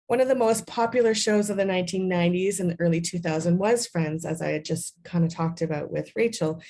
One of the most popular shows of the 1990s and the early 2000s was Friends, as I had just kind of talked about with Rachel.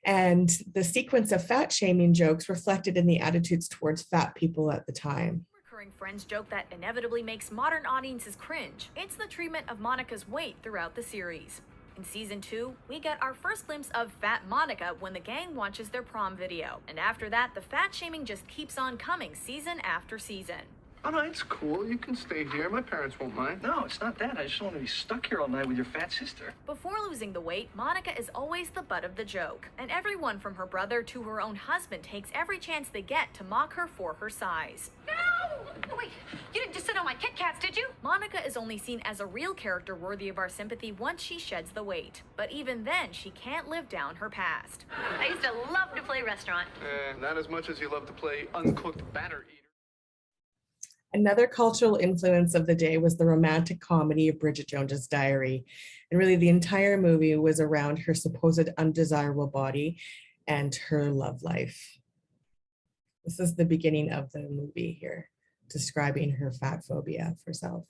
And the sequence of fat shaming jokes reflected in the attitudes towards fat people at the time. Recurring Friends joke that inevitably makes modern audiences cringe. It's the treatment of Monica's weight throughout the series. In season 2, we get our first glimpse of Fat Monica when the gang watches their prom video. And after that, the fat shaming just keeps on coming season after season. Oh, no, it's cool. You can stay here. My parents won't mind. No, it's not that. I just don't want to be stuck here all night with your fat sister. Before losing the weight, Monica is always the butt of the joke. And everyone from her brother to her own husband takes every chance they get to mock her for her size. No! Oh, wait, you didn't just sit on my Kit Kats, did you? Monica is only seen as a real character worthy of our sympathy once she sheds the weight. But even then, she can't live down her past. I used to love to play restaurant. Not as much as you love to play uncooked batter eater. Another cultural influence of the day was the romantic comedy of Bridget Jones's Diary. And really the entire movie was around her supposed undesirable body and her love life. This is the beginning of the movie here, describing her fat phobia of herself.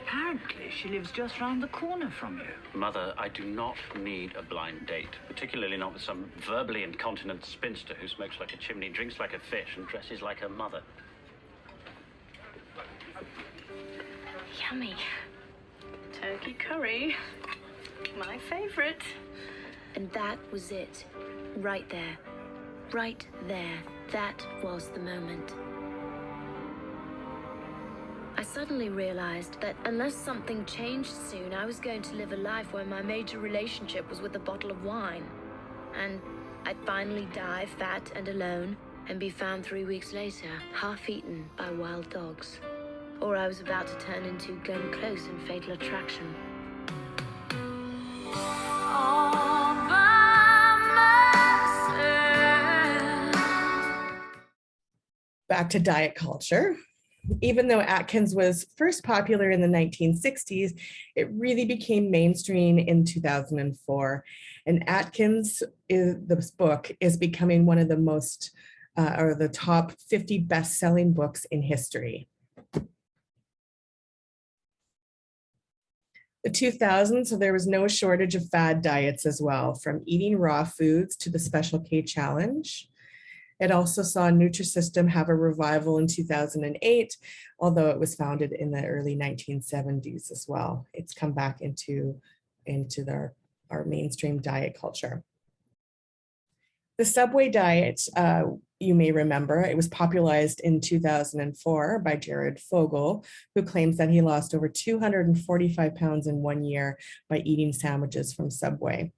Apparently, she lives just round the corner from you. Mother, I do not need a blind date, particularly not with some verbally incontinent spinster who smokes like a chimney, drinks like a fish, and dresses like her mother. Yummy. Turkey curry, my favorite. And that was it. Right there. Right there. That was the moment. I suddenly realized that unless something changed soon, I was going to live a life where my major relationship was with a bottle of wine. And I'd finally die fat and alone and be found 3 weeks later, half-eaten by wild dogs. Or I was about to turn into Glenn Close in Fatal Attraction. Back to diet culture. Even though Atkins was first popular in the 1960s, it really became mainstream in 2004. And Atkins, this book, is becoming one of the most, or the top 50 best-selling books in history. The 2000s, so there was no shortage of fad diets as well, from eating raw foods to the Special K Challenge. It also saw Nutrisystem have a revival in 2008, although it was founded in the early 1970s as well. It's come back into our mainstream diet culture. The Subway diet, you may remember, it was popularized in 2004 by Jared Fogle, who claims that he lost over 245 pounds in 1 year by eating sandwiches from Subway.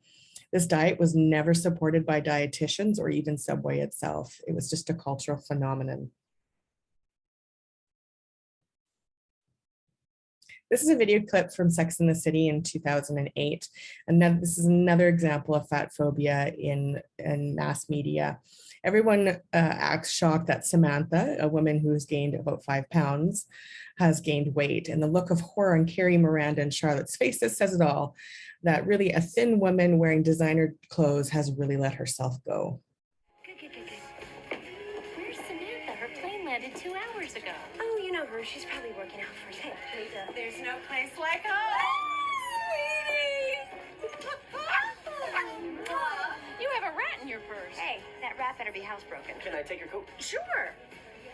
This diet was never supported by dietitians or even Subway itself. It was just a cultural phenomenon. This is a video clip from Sex and the City in 2008. And this is another example of fat phobia in mass media. Everyone acts shocked that Samantha, a woman who has gained about 5 pounds, has gained weight. And the look of horror on Carrie, Miranda, and Charlotte's faces says it all, that really a thin woman wearing designer clothes has really let herself go. Good. Where's Samantha? Her plane landed 2 hours ago. Oh, you know her. She's probably working out for you. Hey, Lisa. There's no place like home. Sweetie! You have a rat in your purse. Hey, that rat better be housebroken. Can I take your coat? Sure.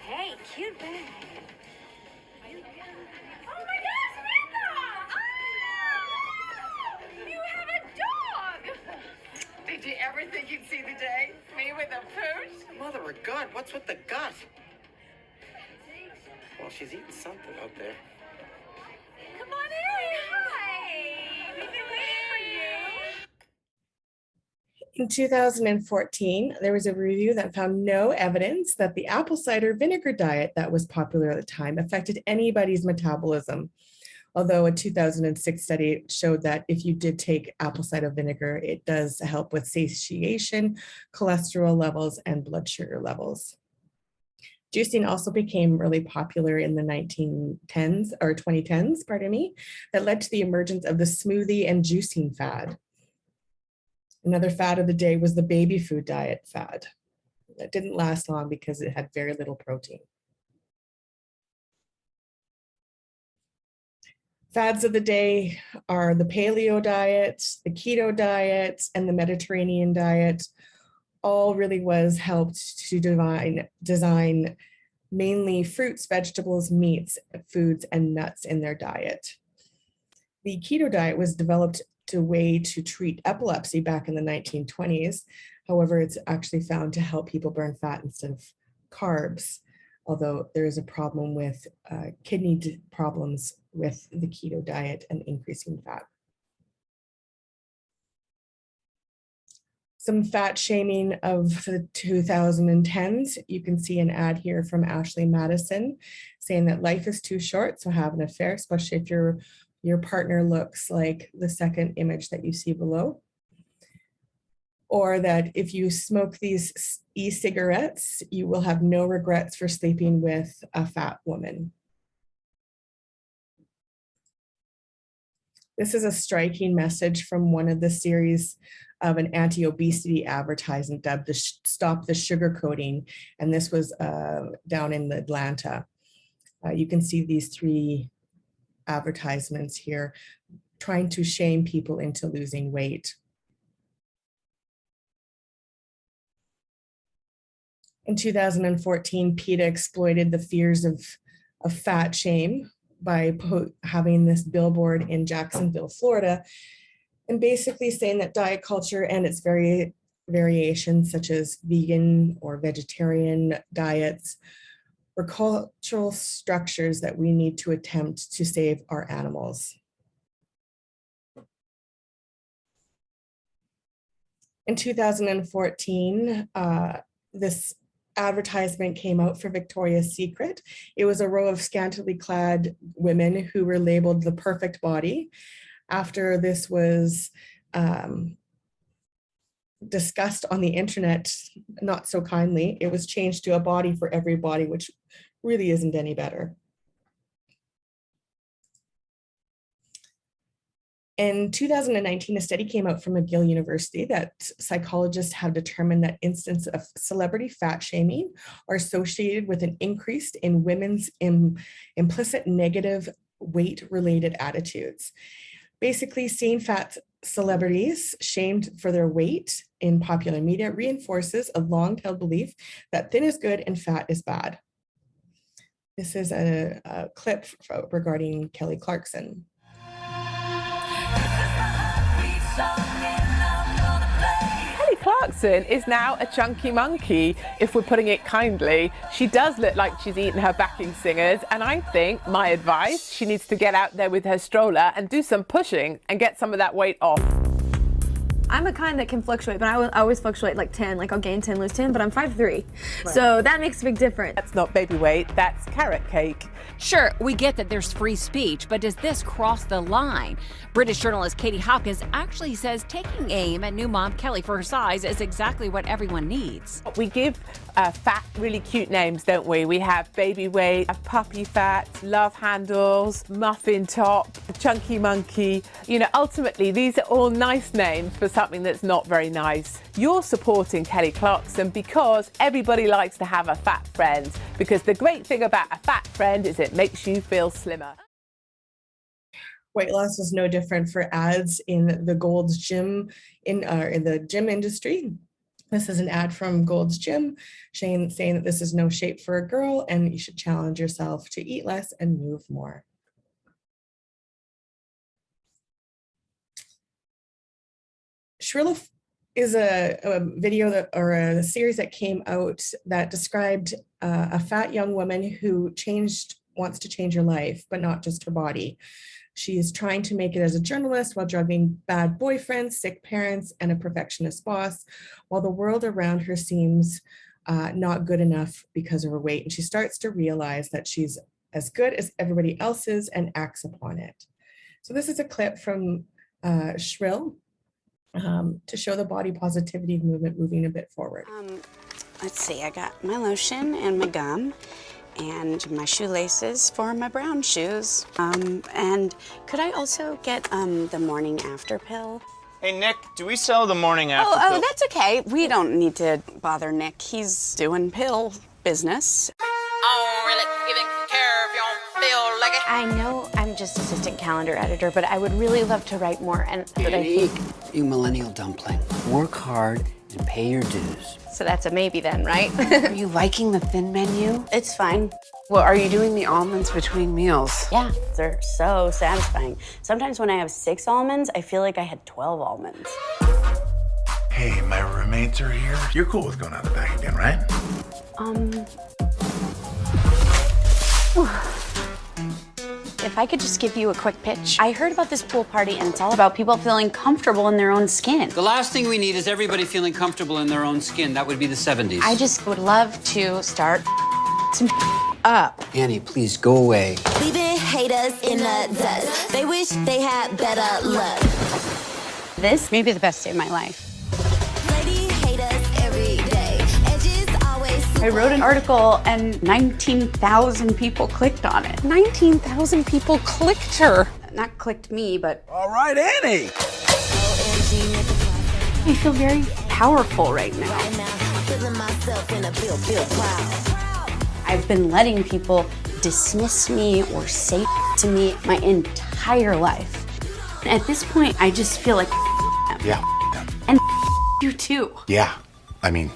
Hey, cute bag. Oh my gosh, Samantha! Oh! You have a dog! Did you ever think you'd see the day? Me with a pooch? Mother of God, what's with the gut? Well, she's eating something out there. Come on in! Hi! We've been waiting for you! In 2014, there was a review that found no evidence that the apple cider vinegar diet that was popular at the time affected anybody's metabolism. Although a 2006 study showed that if you did take apple cider vinegar, it does help with satiation, cholesterol levels, and blood sugar levels. Juicing also became really popular in the 2010s, that led to the emergence of the smoothie and juicing fad. Another fad of the day was the baby food diet fad. That didn't last long because it had very little protein. Fads of the day are the paleo diet, the keto diet, and the Mediterranean diet. All really was helped to design mainly fruits, vegetables, meats, foods, and nuts in their diet. The keto diet was developed as a way to treat epilepsy back in the 1920s. However, it's actually found to help people burn fat instead of carbs, although there is a problem with kidney problems with the keto diet and increasing fat. Some fat shaming of the 2010s. You can see an ad here from Ashley Madison saying that life is too short, so have an affair, especially if your partner looks like the second image that you see below. Or that if you smoke these e-cigarettes, you will have no regrets for sleeping with a fat woman. This is a striking message from one of the series of an anti-obesity advertisement dubbed Stop the Sugarcoating, and this was down in Atlanta. You can see these three advertisements here trying to shame people into losing weight. In 2014, PETA exploited the fears of fat shame by having this billboard in Jacksonville, Florida, and basically saying that diet culture and its variations, such as vegan or vegetarian diets, were cultural structures that we need to attempt to save our animals. In 2014, this advertisement came out for Victoria's Secret. It was a row of scantily clad women who were labeled the perfect body. After this was discussed on the internet, not so kindly, it was changed to a body for every body, which really isn't any better. In 2019, a study came out from McGill University that psychologists have determined that instances of celebrity fat shaming are associated with an increase in women's implicit negative weight-related attitudes. Basically, seeing fat celebrities shamed for their weight in popular media reinforces a long-held belief that thin is good and fat is bad. This is a clip regarding Kelly Clarkson. Kelly Clarkson is now a chunky monkey, if we're putting it kindly. She does look like she's eaten her backing singers, and I think, my advice, she needs to get out there with her stroller and do some pushing and get some of that weight off. I'm a kind that can fluctuate, but I always fluctuate like 10, like I'll gain 10, lose 10, but I'm 5'3", right. So that makes a big difference. That's not baby weight, that's carrot cake. Sure, we get that there's free speech, but does this cross the line? British journalist Katie Hopkins actually says taking aim at new mom Kelly for her size is exactly what everyone needs. We give fat really cute names, don't we? We have baby weight, puppy fat, love handles, muffin top, chunky monkey. You know, ultimately, these are all nice names for something that's not very nice. You're supporting Kelly Clarkson because everybody likes to have a fat friend, because the great thing about a fat friend is it makes you feel slimmer. Weight loss is no different for ads in the Gold's Gym, in the gym industry. This is an ad from Gold's Gym saying that this is no shape for a girl and you should challenge yourself to eat less and move more. Shrill is a video or a series that came out that described a fat young woman who wants to change her life, but not just her body. She is trying to make it as a journalist while juggling bad boyfriends, sick parents, and a perfectionist boss, while the world around her seems not good enough because of her weight. And she starts to realize that she's as good as everybody else is and acts upon it. So this is a clip from Shrill to show the body positivity movement moving a bit forward. Let's see, I got my lotion and my gum and my shoelaces for my brown shoes. And could I also get the morning after pill? Hey, Nick, do we sell the morning after pill? Oh, that's okay. We don't need to bother Nick. He's doing pill business. Oh, really? Giving care of your pill second? I know I'm just assistant calendar editor, but I would really love to write more. But I think... You millennial dumpling, work hard and pay your dues. So that's a maybe then, right? Are you liking the thin menu? It's fine. Well, are you doing the almonds between meals? Yeah, they're so satisfying. Sometimes when I have 6 almonds, I feel like I had 12 almonds. Hey, my roommates are here. You're cool with going out the back again, right? If I could just give you a quick pitch. I heard about this pool party, and it's all about people feeling comfortable in their own skin. The last thing we need is everybody feeling comfortable in their own skin. That would be the 70s. I just would love to start some up. Annie, please go away. Leaving haters in the dust. They wish they had better luck. This may be the best day of my life. Lady haters every day. Edges always. I wrote an article and 19,000 people clicked on it. 19,000 people clicked her. Not clicked me, but... All right, Annie. I feel very powerful right now. I've been letting people dismiss me or say to me my entire life. At this point, I just feel like Yeah. and you too. Yeah. I mean...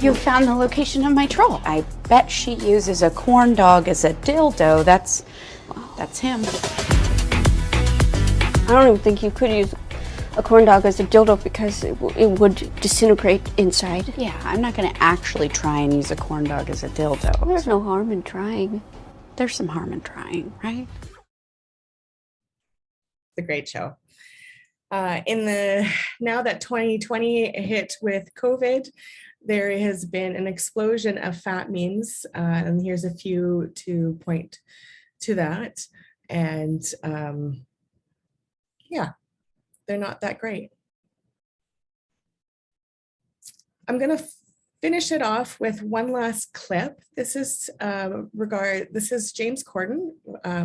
You found the location of my troll. I bet she uses a corn dog as a dildo. That's him. I don't even think you could use a corn dog as a dildo because it would disintegrate inside. Yeah, I'm not gonna actually try and use a corn dog as a dildo. Well, there's no harm in trying. There's some harm in trying, right? It's a great show. Now that 2020 hit with COVID, there has been an explosion of fat memes, and here's a few to point to that. And yeah, they're not that great. I'm gonna finish it off with one last clip. This is James Corden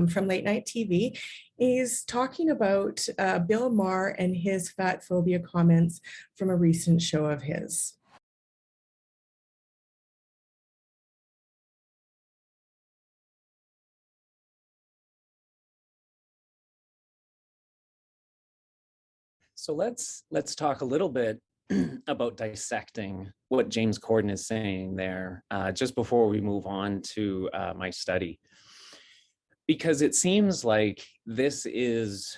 from Late Night TV. He's talking about Bill Maher and his fat phobia comments from a recent show of his. So let's talk a little bit about dissecting what James Corden is saying there, just before we move on to my study. Because it seems like this is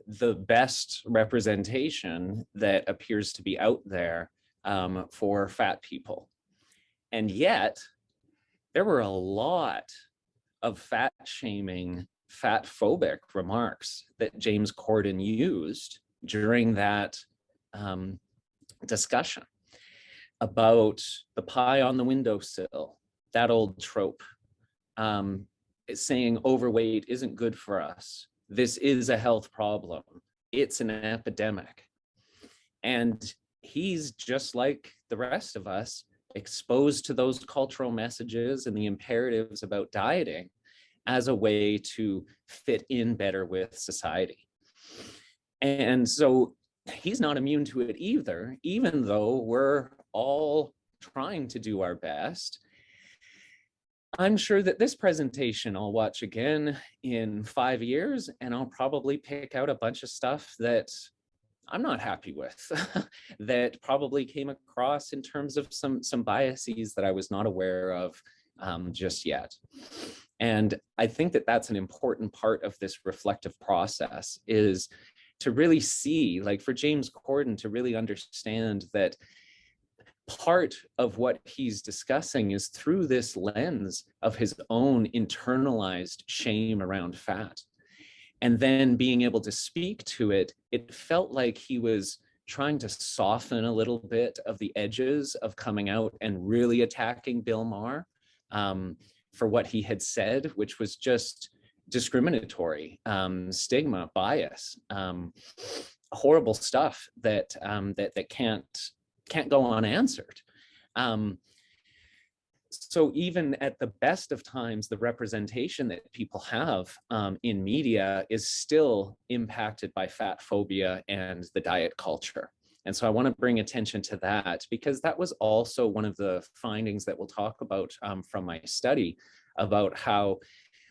the best representation that appears to be out there for fat people. And yet, there were a lot of fat shaming, fat phobic remarks that James Corden used during that discussion about the pie on the windowsill, that old trope, saying overweight isn't good for us. This is a health problem. It's an epidemic. And he's just like the rest of us, exposed to those cultural messages and the imperatives about dieting as a way to fit in better with society. And so he's not immune to it either, even though we're all trying to do our best. I'm sure that this presentation I'll watch again in 5 years, and I'll probably pick out a bunch of stuff that I'm not happy with, that probably came across in terms of some biases that I was not aware of just yet. And I think that that's an important part of this reflective process, is to really see, like for James Corden to really understand that part of what he's discussing is through this lens of his own internalized shame around fat. And then being able to speak to it, it felt like he was trying to soften a little bit of the edges of coming out and really attacking Bill Maher for what he had said, which was just discriminatory, stigma, bias, horrible stuff that can't go unanswered. So even at the best of times, the representation that people have in media is still impacted by fat phobia and the diet culture. And so I want to bring attention to that, because that was also one of the findings that we'll talk about from my study, about how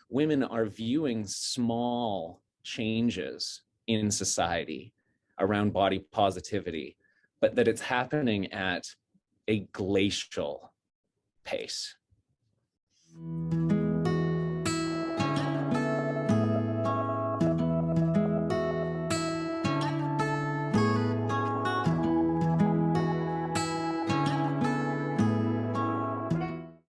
women are viewing small changes in society around body positivity, but that it's happening at a glacial pace.